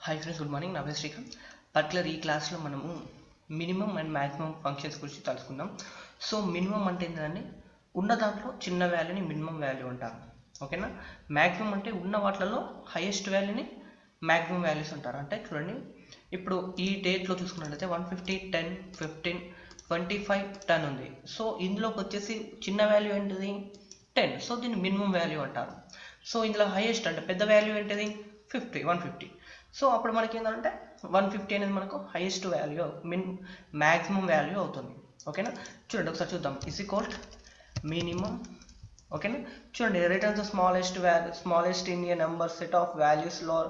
Hi friends, good morning. నా పేరు Srikanth. Particular ఈ క్లాస్లో మనము మినిమం అండ్ మ్యాక్సిమం ఫంక్షన్స్ గురించి తెలుసుకుందాం. సో మినిమం అంటే ఏంటంటే ఉన్న దాంట్లో చిన్న వాల్యూని మినిమం వాల్యూ అంటారు. ఓకేనా. మ్యాక్సిమం అంటే ఉన్న వాటిలలో హైయెస్ట్ వాల్యూని మ్యాక్సిమం వాల్యూస్ అంటారు. అంటే చూడండి, ఇప్పుడు ఈ డేట్లో చూసుకున్నట్లయితే 150, 10, 15, 25, 10 ఉంది. సో ఇందులోకి వచ్చేసి చిన్న వాల్యూ ఏంటిది 10. సో దీన్ని మినిమం వాల్యూ అంటారు. సో ఇందులో హైయెస్ట్ అంటే పెద్ద వాల్యూ ఏంటిది 150. సో అప్పుడు మనకి ఏంటంటే 150 అనేది మనకు హైయెస్ట్ వాల్యూ మ్యాక్సిమం వాల్యూ అవుతుంది. ఓకేనా. చూడండి ఒకసారి చూద్దాం. Is equal minimum. ఓకేనా. చూడండి, returns smallest in a number set of values lower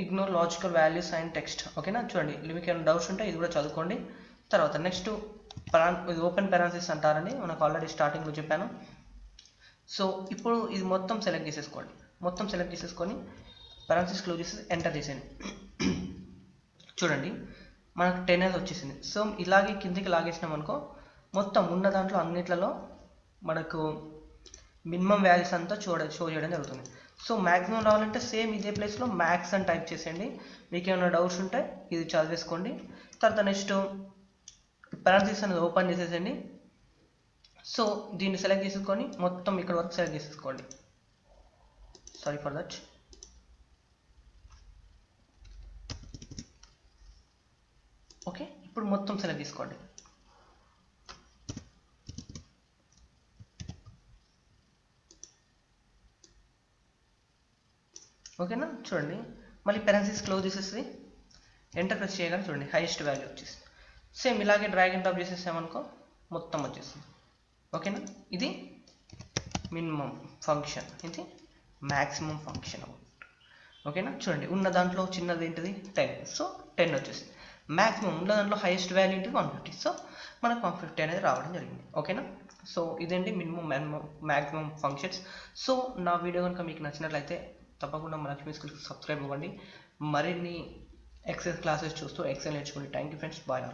ignore logical values and text. ఓకేనా. చూడండి, మీకు ఏమైనా డౌట్స్ ఉంటే ఇది కూడా చదువుకోండి. తర్వాత నెక్స్ట్ ఇది ఓపెన్ పారాన్సిస్ అంటారని మనకు ఆల్రెడీ స్టార్టింగ్లో చెప్పాను. సో ఇప్పుడు ఇది మొత్తం సెలెక్ట్ చేసేసుకోండి. మొత్తం సెలెక్ట్ చేసేసుకొని పారాన్సిస్ క్లోజ్ చేసి ఎంటర్ చేసేయండి. చూడండి, మనకు 10 అనేది వచ్చేసింది. సో ఇలాగే కిందికి లాగేసినాం అనుకో, మొత్తం ఉన్న దాంట్లో అన్నిట్లలో మనకు మినిమం వాల్యూస్ అంతా షో చేయడం జరుగుతుంది. సో మ్యాక్సిమం రావాలంటే సేమ్ ఇదే ప్లేస్లో మ్యాక్స్ అని టైప్ చేసేయండి. మీకు ఏమైనా డౌట్స్ ఉంటే ఇది చదివేసుకోండి. తర్వాత నెక్స్ట్ పారాన్సిస్ అనేది ఓపెన్ చేసేసండి. సో దీన్ని సెలెక్ట్ చేసుకొని మొత్తం ఇక్కడ వరకు సెలెక్ట్ చేసేసుకోండి. Sorry for that. ఓకే, ఇప్పుడు మొత్తం సెలెక్ట్ చేసుకోండి. ఓకేనా. చూడండి, మళ్ళీ పారాన్సిస్ క్లోజ్ చేసేసి ఎంటర్ ప్రెస్ చేయగానే చూడండి హైయెస్ట్ వాల్యూ వచ్చేసింది. సేమ్ ఇలాగే డ్రాగ్ అండ్ డ్రాప్ చేసేసామనుకో మొత్తం వచ్చేసింది. ఓకేనా. ఇది మినిమం ఫంక్షన్, ఇది మ్యాక్సిమం ఫంక్షన్. ఓకేనా. చూడండి, ఉన్న దాంట్లో చిన్నది ఏంటిది 10. సో 10 వచ్చేసింది. మ్యాక్సిమం ఉన్న దాంట్లో హైయెస్ట్ వాల్యూ ఏంటిది 150. సో మనకు 150 అనేది రావడం జరిగింది. ఓకేనా. సో ఇదండి మినిమం మ్యాక్సిమం ఫంక్షన్స్. సో నా వీడియో కనుక మీకు నచ్చినట్లయితే తప్పకుండా మన లక్ష్మీ స్కూల్కి సబ్స్క్రైబ్ అవ్వండి. మరిన్ని ఎక్సెల్ క్లాసెస్ చూస్తూ ఎక్సెల్ నేర్చుకోండి. Thank you friends. బాయ్.